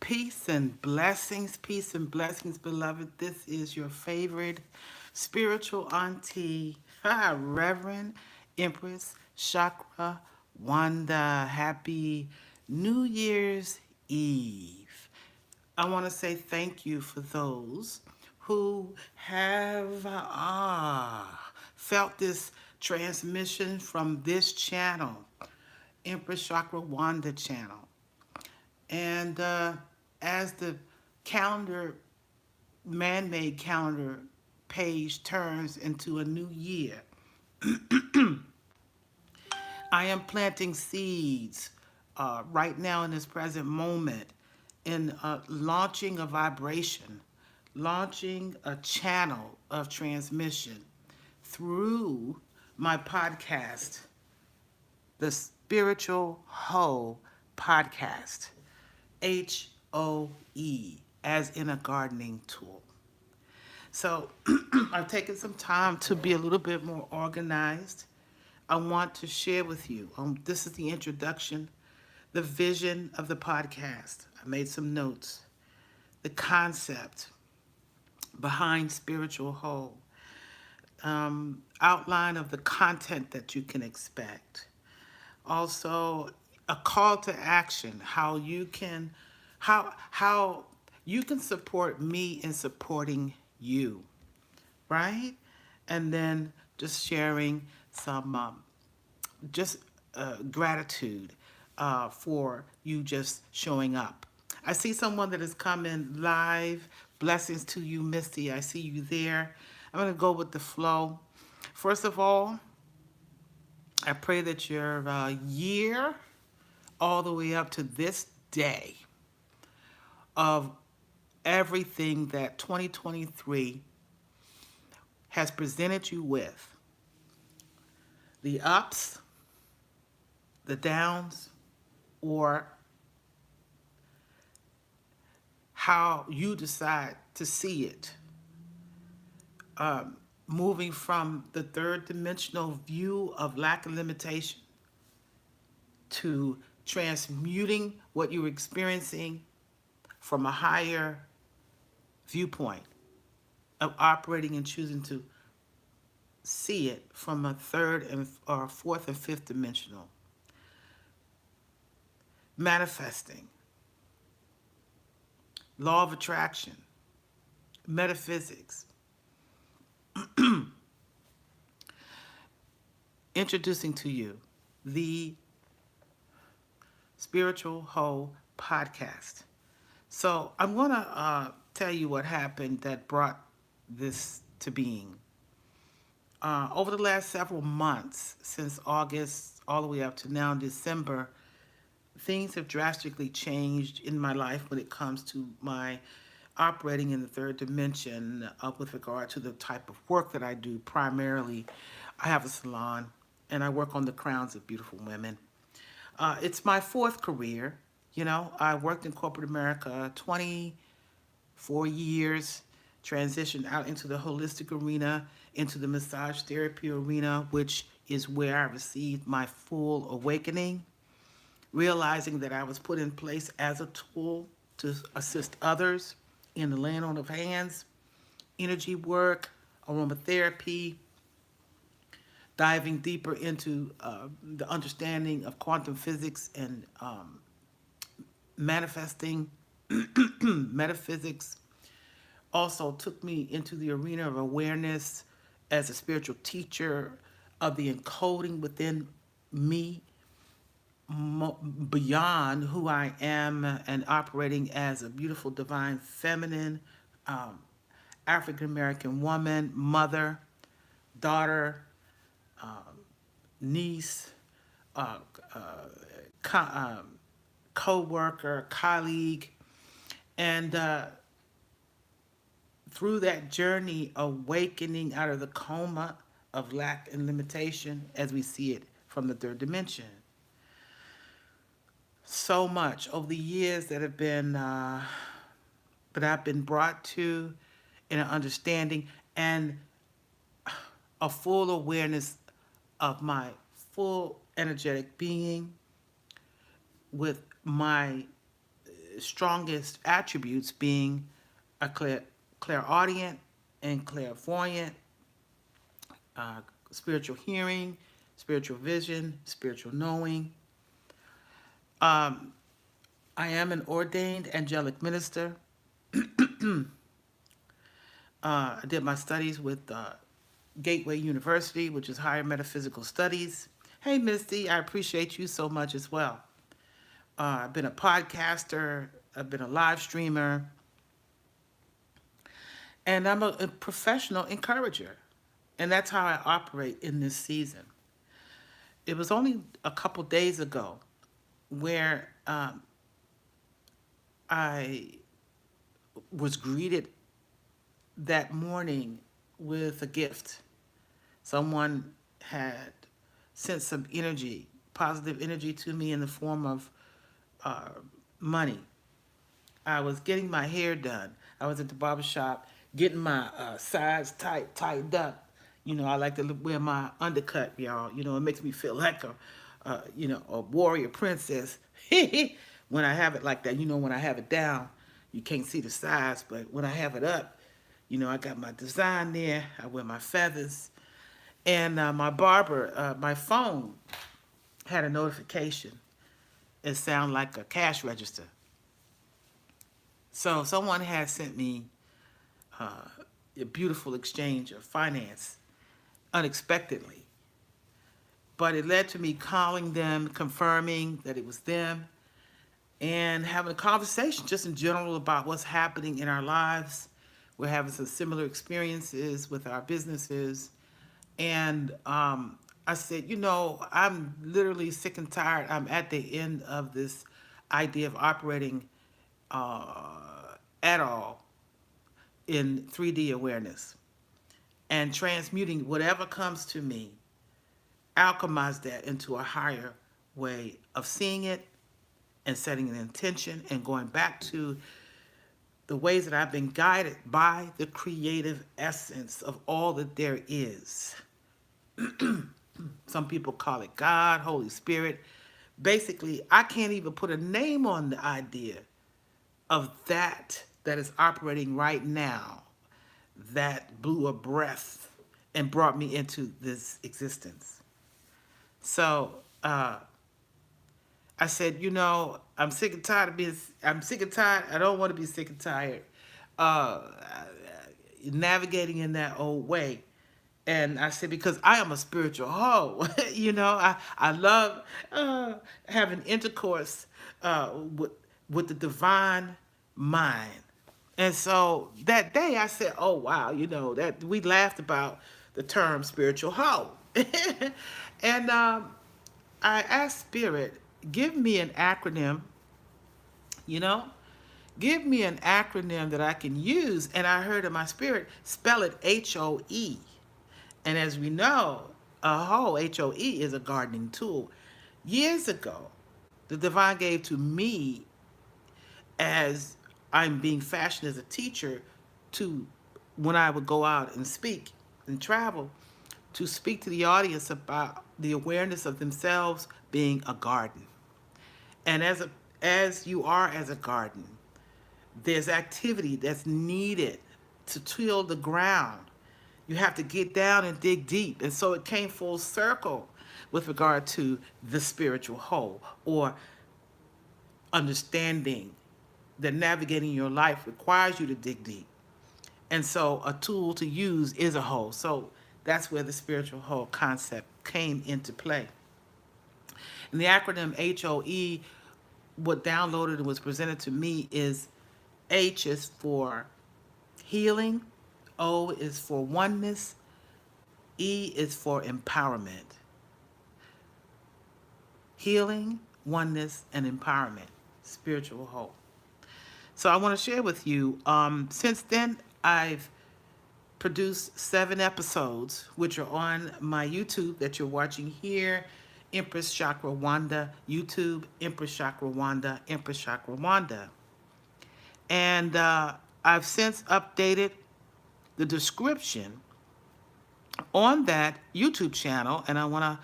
peace and blessings, beloved. This is your favorite spiritual auntie, Reverend Empress Chakra Wanda. Happy New Year's Eve. I want to say thank you for those who have felt this transmission from this channel, Empress Chakra Wanda channel. And as the calendar, man-made calendar page turns into a new year, I am planting seeds right now in this present moment in launching a vibration, launching a channel of transmission through my podcast, the Spiritual Hoe podcast. HOE, as in a gardening tool. So I've taken some time to be a little bit more organized. I want to share with you. This is the introduction, the vision of the podcast. I made some notes. The concept behind Spiritual Whole. Outline of the content that you can expect. Also, a call to action, how you can support me in supporting you, right? And then just sharing some gratitude for you just showing up. I see someone that has come in live. Blessings to you, Misty. I see you there. I'm going to go with the flow. First of all, I pray that your year all the way up to this day of everything that 2023 has presented you with, the ups, the downs, or how you decide to see it. Moving from the third dimensional view of lack and limitation to transmuting what you're experiencing from a higher viewpoint of operating and choosing to see it from a third and or fourth and fifth dimensional. Manifesting, law of attraction, metaphysics. Introducing to you the Spiritual Whole podcast. So I'm going to tell you what happened that brought this to being. Over the last several months, since August all the way up to now December, things have drastically changed in my life when it comes to my operating in the third dimension with regard to the type of work that I do. Primarily, I have a salon and I work on the crowns of beautiful women. It's my fourth career. You know, I worked in corporate America 24 years, transitioned out into the holistic arena, into the massage therapy arena, which is where I received my full awakening, realizing that I was put in place as a tool to assist others in the laying on of hands, energy work, aromatherapy, diving deeper into the understanding of quantum physics and manifesting metaphysics. Also took me into the arena of awareness as a spiritual teacher of the encoding within me beyond who I am and operating as a beautiful, divine, feminine, African-American woman, mother, daughter, niece, uh, co-worker, colleague, and through that journey, awakening out of the coma of lack and limitation as we see it from the third dimension. So much over the years that have been, that I've been brought to in an understanding and a full awareness of my full energetic being with my strongest attributes being a clairaudient and clairvoyant, uh, spiritual hearing, spiritual vision, spiritual knowing. Um, I am an ordained angelic minister. I did my studies with Gateway University, which is higher metaphysical studies. Hey, Misty, I appreciate you so much as well. I've been a podcaster, I've been a live streamer, and I'm a professional encourager. And that's how I operate in this season. It was only a couple days ago where I was greeted that morning with a gift. Someone had sent some energy, positive energy to me in the form of uh, money. I was getting my hair done. I was at the barber shop getting my sides tightened up. You know, I like to wear my undercut, y'all. You know, it makes me feel like a warrior princess. When I have it like that, you know, when I have it down, you can't see the sides, but when I have it up, you know, I got my design there. I wear my feathers, and my barber, my phone had a notification. It sounded like a cash register. So someone had sent me a beautiful exchange of finance unexpectedly. But it led to me calling them, confirming that it was them, and having a conversation just in general about what's happening in our lives. We're having some similar experiences with our businesses. And I said, you know, I'm literally sick and tired. I'm at the end of this idea of operating at all in 3D awareness and transmuting whatever comes to me, alchemize that into a higher way of seeing it and setting an intention and going back to the ways that I've been guided by the creative essence of all that there is. Some people call it God, Holy Spirit. Basically, I can't even put a name on the idea of that is operating right now, that blew a breath and brought me into this existence. So I said, you know, I'm sick and tired of being, I'm sick and tired. I don't want to be sick and tired uh, navigating in that old way. And I said, because I am a spiritual hoe, you know, I love having intercourse with the divine mind. And so that day I said, oh, wow, you know, that we laughed about the term spiritual hoe. And I asked Spirit, give me an acronym, you know, give me an acronym that I can use. And I heard in my spirit, spell it HOE. And as we know, a hoe, HOE, is a gardening tool. Years ago, the divine gave to me as I'm being fashioned as a teacher to when I would go out and speak and travel to speak to the audience about the awareness of themselves being a garden. And as you are as a garden, there's activity that's needed to till the ground. You have to get down and dig deep. And so it came full circle with regard to the spiritual whole or understanding that navigating your life requires you to dig deep. And so a tool to use is a whole. So that's where the spiritual whole concept came into play. And the acronym HOE, what downloaded and was presented to me is H is for healing, O is for oneness, E is for empowerment. Healing, oneness, and empowerment, spiritual whole. So I want to share with you, since then, I've produced 7 episodes, which are on my YouTube that you're watching here, Empress Chakra Wanda, YouTube, Empress Chakra Wanda, Empress Chakra Wanda. And I've since updated the description on that YouTube channel, and I want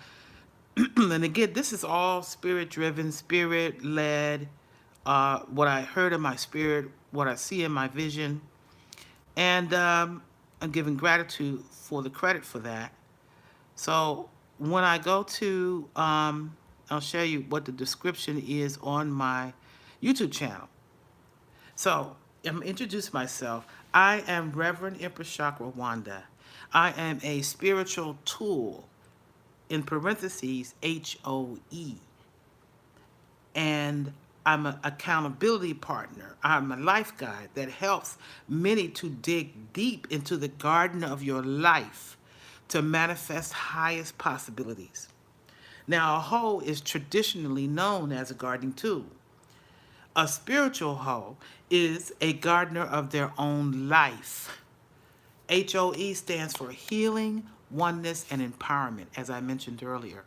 to, and again, this is all spirit-driven, spirit-led, what I heard in my spirit, what I see in my vision, and I'm giving gratitude for the credit for that. So when I go to, I'll show you what the description is on my YouTube channel. So I'm introduce myself. I am Reverend Empress Chakra Wanda. I am a spiritual tool, in parentheses, HOE, and I'm an accountability partner. I'm a life guide that helps many to dig deep into the garden of your life to manifest highest possibilities. Now, a hoe is traditionally known as a gardening tool. A spiritual hoe is a gardener of their own life. HOE stands for healing, oneness, and empowerment, as I mentioned earlier.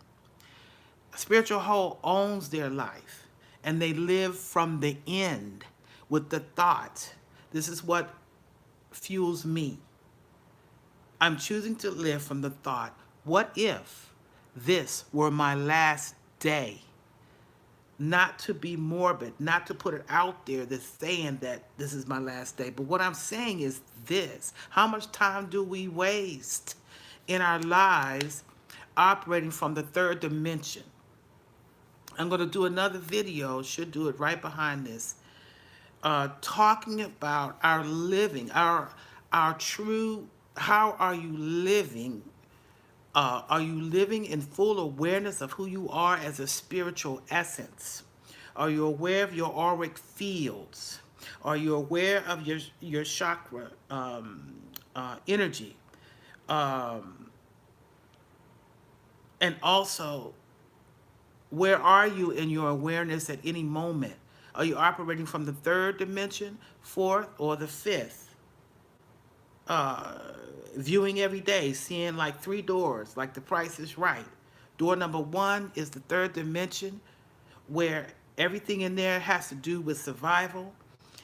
A spiritual hoe owns their life and they live from the end with the thought, this is what fuels me. I'm choosing to live from the thought, what if this were my last day? Not to be morbid, not to put it out there that's saying that this is my last day. But what I'm saying is this: how much time do we waste in our lives operating from the third dimension? I'm going to do another video, should do it right behind this, talking about our living, our true, how are you living? Are you living in full awareness of who you are as a spiritual essence? Are you aware of your auric fields? Are you aware of your chakra energy? Um, and also, where are you in your awareness at any moment? Are you operating from the third dimension, fourth, or the fifth? uh, Viewing every day, seeing like three doors, like The Price is Right. Door number one is the third dimension, where everything in there has to do with survival.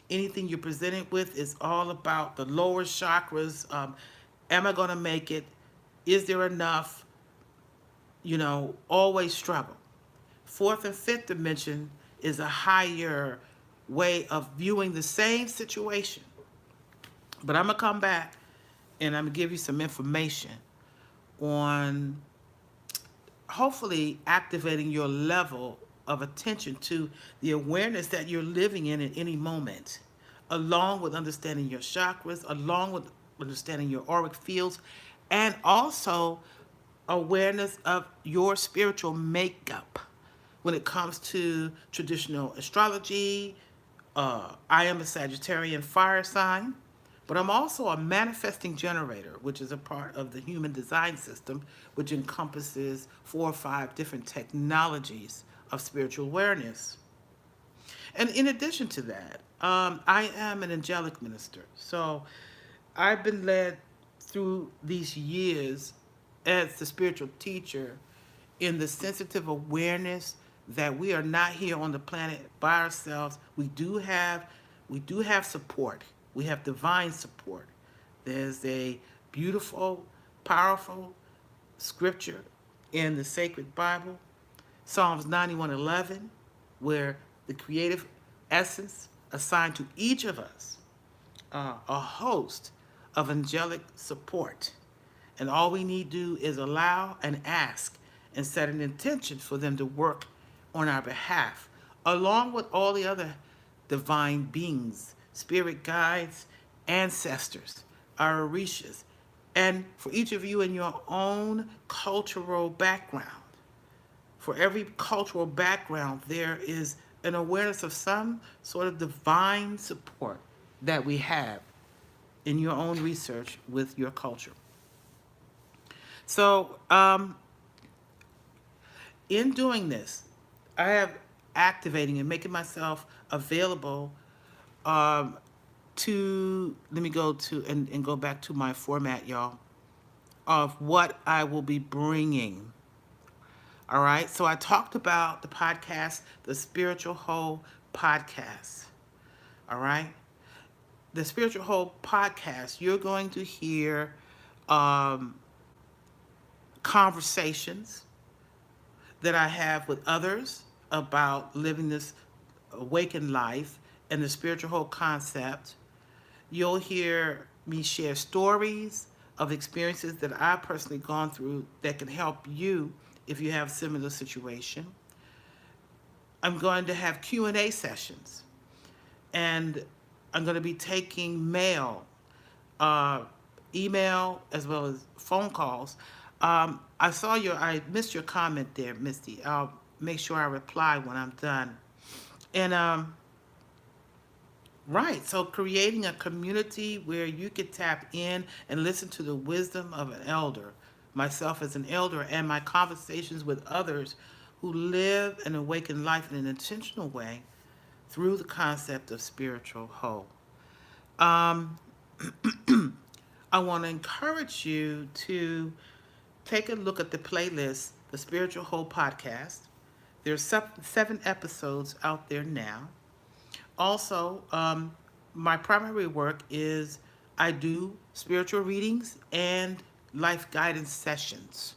Anything you're presented with is all about the lower chakras. Am I going to make it? Is there enough? Always struggle. Fourth and fifth dimension is a higher way of viewing the same situation. But I'm going to come back and I'm going to give you some information on hopefully activating your level of attention to the awareness that you're living in at any moment, along with understanding your chakras, along with understanding your auric fields, and also awareness of your spiritual makeup when it comes to traditional astrology. I am a Sagittarian fire sign, but I'm also a manifesting generator, which is a part of the human design system, which encompasses 4 or 5 different technologies of spiritual awareness. And in addition to that, I am an angelic minister. So I've been led through these years as the spiritual teacher in the sensitive awareness that we are not here on the planet by ourselves. We do have support. We have divine support. There's a beautiful, powerful scripture in the sacred Bible, Psalms 91:11, where the creative essence assigned to each of us a host of angelic support. And all we need to do is allow and ask and set an intention for them to work on our behalf, along with all the other divine beings, spirit guides, ancestors, our orishas, and for each of you in your own cultural background. For every cultural background, there is an awareness of some sort of divine support that we have in your own research with your culture. So, in doing this, I have activating and making myself available to, let me go to and go back to my format, y'all, of what I will be bringing. All right. So I talked about the podcast, the Spiritual Whole podcast. All right. The Spiritual Whole podcast, you're going to hear um, conversations that I have with others about living this Awakened Life and the Spiritual Whole concept. You'll hear me share stories of experiences that I've personally gone through that can help you if you have similar situation. I'm going to have Q&A sessions, and I'm going to be taking mail, uh, email, as well as phone calls. I missed your comment there, Misty. I'll make sure I reply when I'm done. And right. So creating a community where you could tap in and listen to the wisdom of an elder, myself as an elder, and my conversations with others who live an awakened life in an intentional way through the concept of spiritual whole. Um, I want to encourage you to take a look at the playlist, the Spiritual Whole podcast. There's 7 episodes out there now. Also, my primary work is I do spiritual readings and life guidance sessions.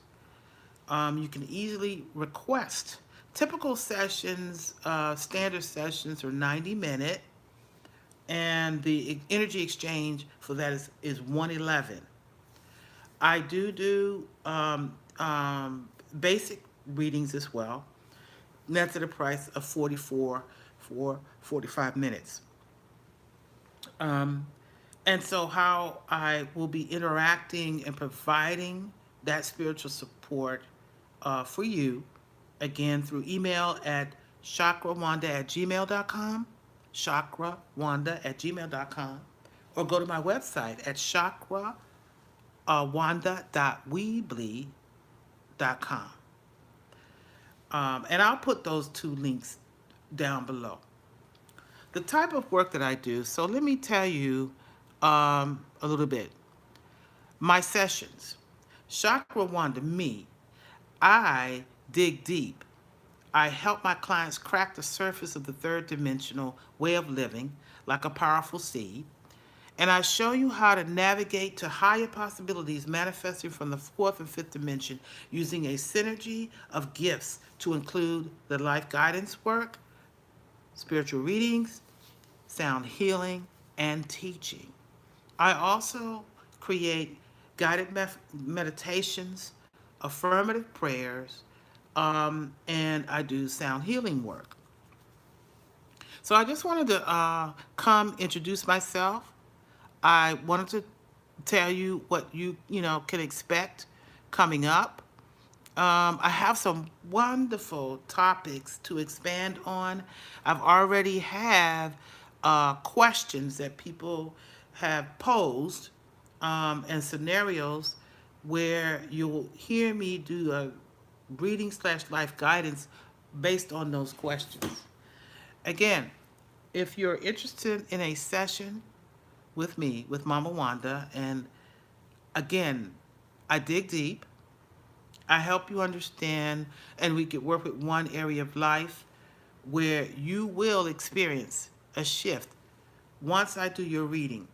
You can easily request. Typical sessions, standard sessions are 90 minute, and the energy exchange for that is 111. I do basic readings as well. And that's at a price of 44 for 45 minutes. Um, and so, how I will be interacting and providing that spiritual support for you, again, through email at chakrawanda@gmail.com, chakrawanda@gmail.com, or go to my website at chakrawanda.weebly.com. And I'll put those 2 links down below. The type of work that I do, so let me tell you a little bit. My sessions, Chakra Wanda, me, I dig deep. I help my clients crack the surface of the third dimensional way of living like a powerful seed. And I show you how to navigate to higher possibilities manifesting from the fourth and fifth dimension using a synergy of gifts to include the life guidance work, spiritual readings, sound healing, and teaching. I also create guided meditations, affirmative prayers, and I do sound healing work. So I just wanted to come introduce myself. I wanted to tell you what you can expect coming up. I have some wonderful topics to expand on. I've already have questions that people have posed, and scenarios where you'll hear me do a reading slash life guidance based on those questions. Again, if you're interested in a session with me, with Mama Wanda, and again, I dig deep. I help you understand, and we could work with one area of life where you will experience a shift once I do your reading,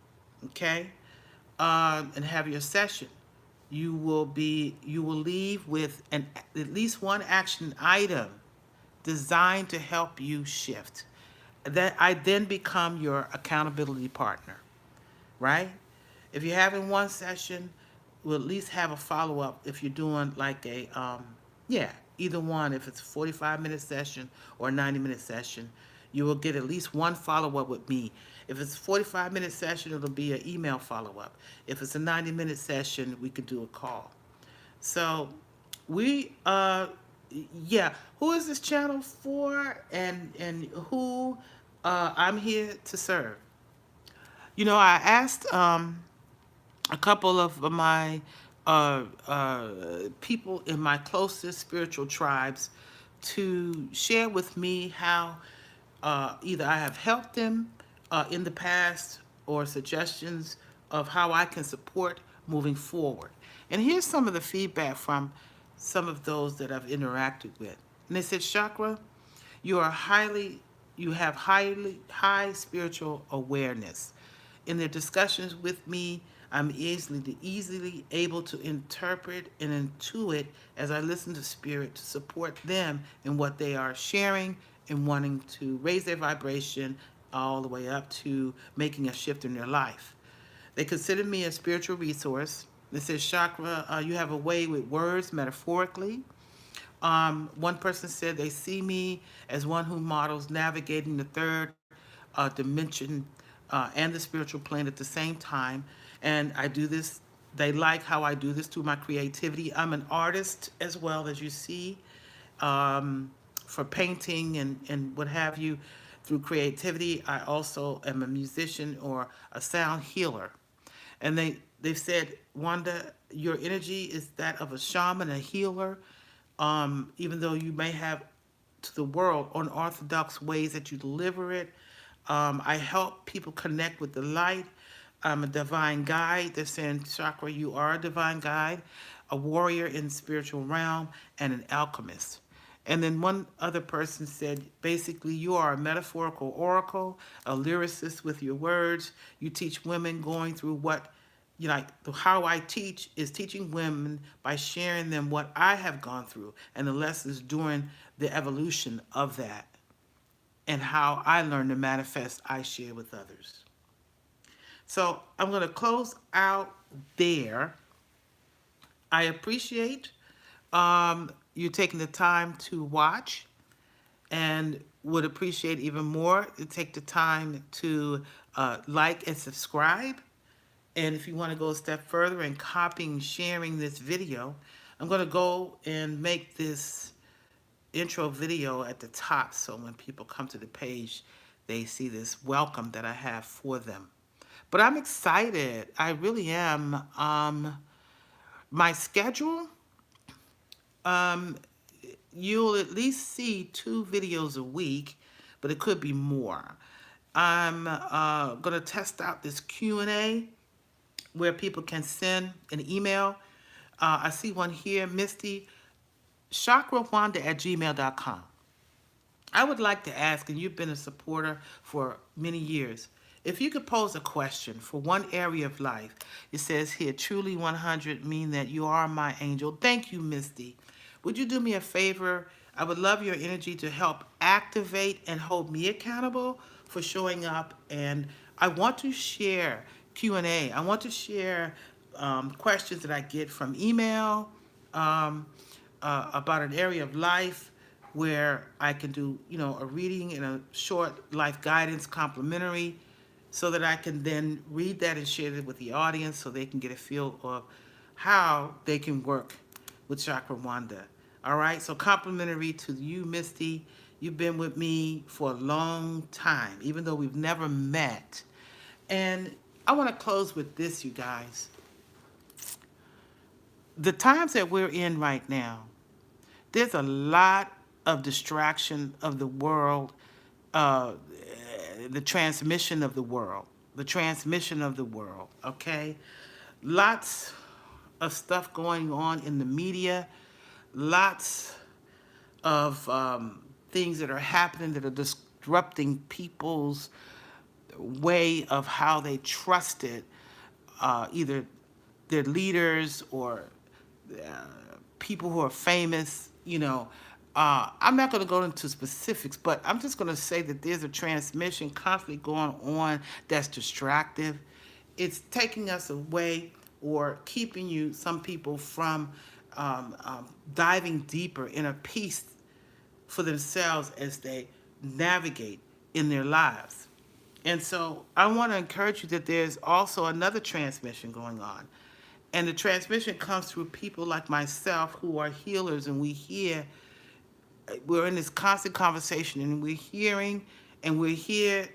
okay, and have your session. You will leave with at least one action item designed to help you shift. That I then become your accountability partner, right? If you're having one session, we'll at least have a follow up if you're doing like yeah, either one. If it's a 45-minute session or a 90-minute session, you will get at least one follow up with me. If it's a 45-minute session, it'll be an email follow up. If it's a 90-minute session, we could do a call. So we yeah, who is this channel for, and who I'm here to serve. I asked a couple of my people in my closest spiritual tribes to share with me how either I have helped them in the past, or suggestions of how I can support moving forward. And here's some of the feedback from some of those that I've interacted with. And they said, Chakra, you are you have high spiritual awareness. In their discussions with me, I'm easily able to interpret and intuit as I listen to spirit to support them in what they are sharing and wanting to raise their vibration all the way up to making a shift in their life. They consider me a spiritual resource. It says, Chakra, you have a way with words metaphorically. One person said they see me as one who models navigating the third dimension and the spiritual plane at the same time. And I do this, they like how I do this through my creativity. I'm an artist as well, as you see, for painting and what have you. Through creativity, I also am a musician or a sound healer. And they've said, Wanda, your energy is that of a shaman, a healer, even though you may have to the world unorthodox ways that you deliver it. I help people connect with the light. I'm a divine guide. They're saying, Chakra, you are a divine guide, a warrior in the spiritual realm, and an alchemist. And then one other person said, basically, you are a metaphorical oracle, a lyricist with your words. You teach women going through what, you know, like how I teach is teaching women by sharing them what I have gone through and the lessons during the evolution of that and how I learned to manifest, I share with others. So I'm going to close out there. I appreciate you taking the time to watch and would appreciate even more to take the time to like and subscribe. And if you want to go a step further and copying, sharing this video, I'm going to go and make this intro video at the top so when people come to the page, they see this welcome that I have for them. But I'm excited. I really am. My schedule, um, you'll at least see 2 videos a week, but it could be more. I'm going to test out this Q&A where people can send an email. I see one here, Misty, chakrawanda@gmail.com. I would like to ask, and you've been a supporter for many years, if you could pose a question for one area of life. It says here, truly 100 mean that you are my angel. Thank you, Misty. Would you do me a favor? I would love your energy to help activate and hold me accountable for showing up. And I want to share Q&A. I want to share questions that I get from email, um, about an area of life where I can do, you know, a reading and a short life guidance complimentary so that I can then read that and share it with the audience so they can get a feel of how they can work with Chakra Wanda. All right, so complimentary to you, Misty. You've been with me for a long time, even though we've never met. And I want to close with this, you guys. The times that we're in right now, there's a lot of distraction of the world, uh, the transmission of the world, okay? Lots of stuff going on in the media, lots of things that are happening that are disrupting people's way of how they trusted either their leaders or uh, people who are famous, you know. I'm not going to go into specifics, but I'm just going to say that there's a transmission constantly going on that's distractive. It's taking us away or keeping you, some people, from diving deeper in a peace for themselves as they navigate in their lives. And so I want to encourage you that there's also another transmission going on. And the transmission comes through people like myself who are healers, and we're in this constant conversation, and we're hearing, and we're here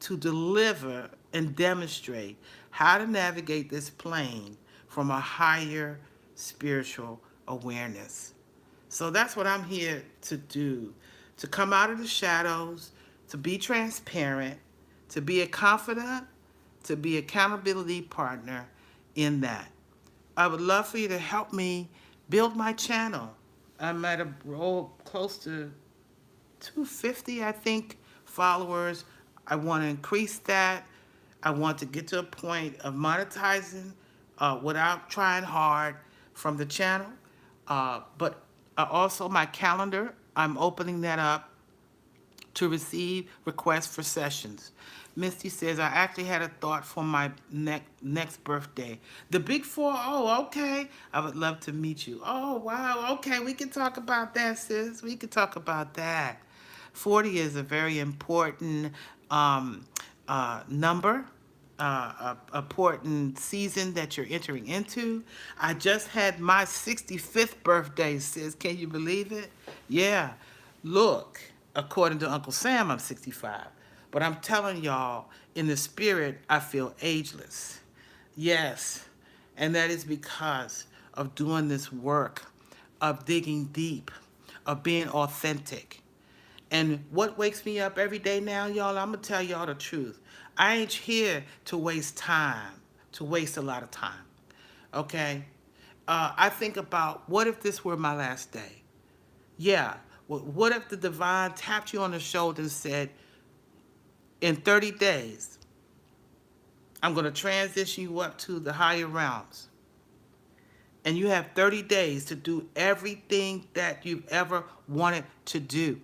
to deliver and demonstrate how to navigate this plane from a higher spiritual awareness. So that's what I'm here to do, to come out of the shadows, to be transparent, to be a confidant, to be accountability partner in that. I would love for you to help me build my channel. I'm at a close to 250, I think, followers. I want to increase that. I want to get to a point of monetizing without trying hard from the channel. But also my calendar, I'm opening that up to receive requests for sessions. Misty says, I actually had a thought for my next birthday. The big four, oh, okay. I would love to meet you. Oh, wow, okay, we can talk about that, sis. We can talk about that. 40 is a very important number, important season that you're entering into. I just had my 65th birthday, sis. Can you believe it? Yeah. Look, according to Uncle Sam, I'm 65. But I'm telling y'all, in the spirit, I feel ageless. Yes. And that is because of doing this work, of digging deep, of being authentic. And what wakes me up every day now, y'all, I'm going to tell y'all the truth. I ain't here to waste time, to waste a lot of time. Okay? I think about, what if this were my last day? Yeah. What if the divine tapped you on the shoulder and said, in 30 days, I'm going to transition you up to the higher realms. And you have 30 days to do everything that you've ever wanted to do.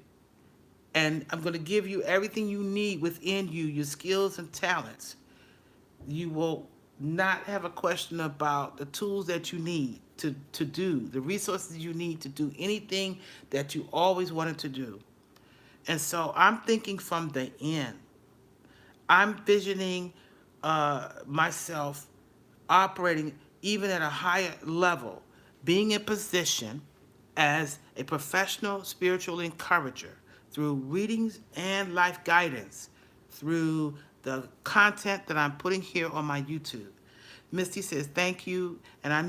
And I'm going to give you everything you need within you, your skills and talents. You will not have a question about the tools that you need to do, the resources you need to do anything that you always wanted to do. And so I'm thinking from the end. I'm visioning myself operating even at a higher level, being in position as a professional spiritual encourager through readings and life guidance, through the content that I'm putting here on my YouTube. Misty says, thank you, and I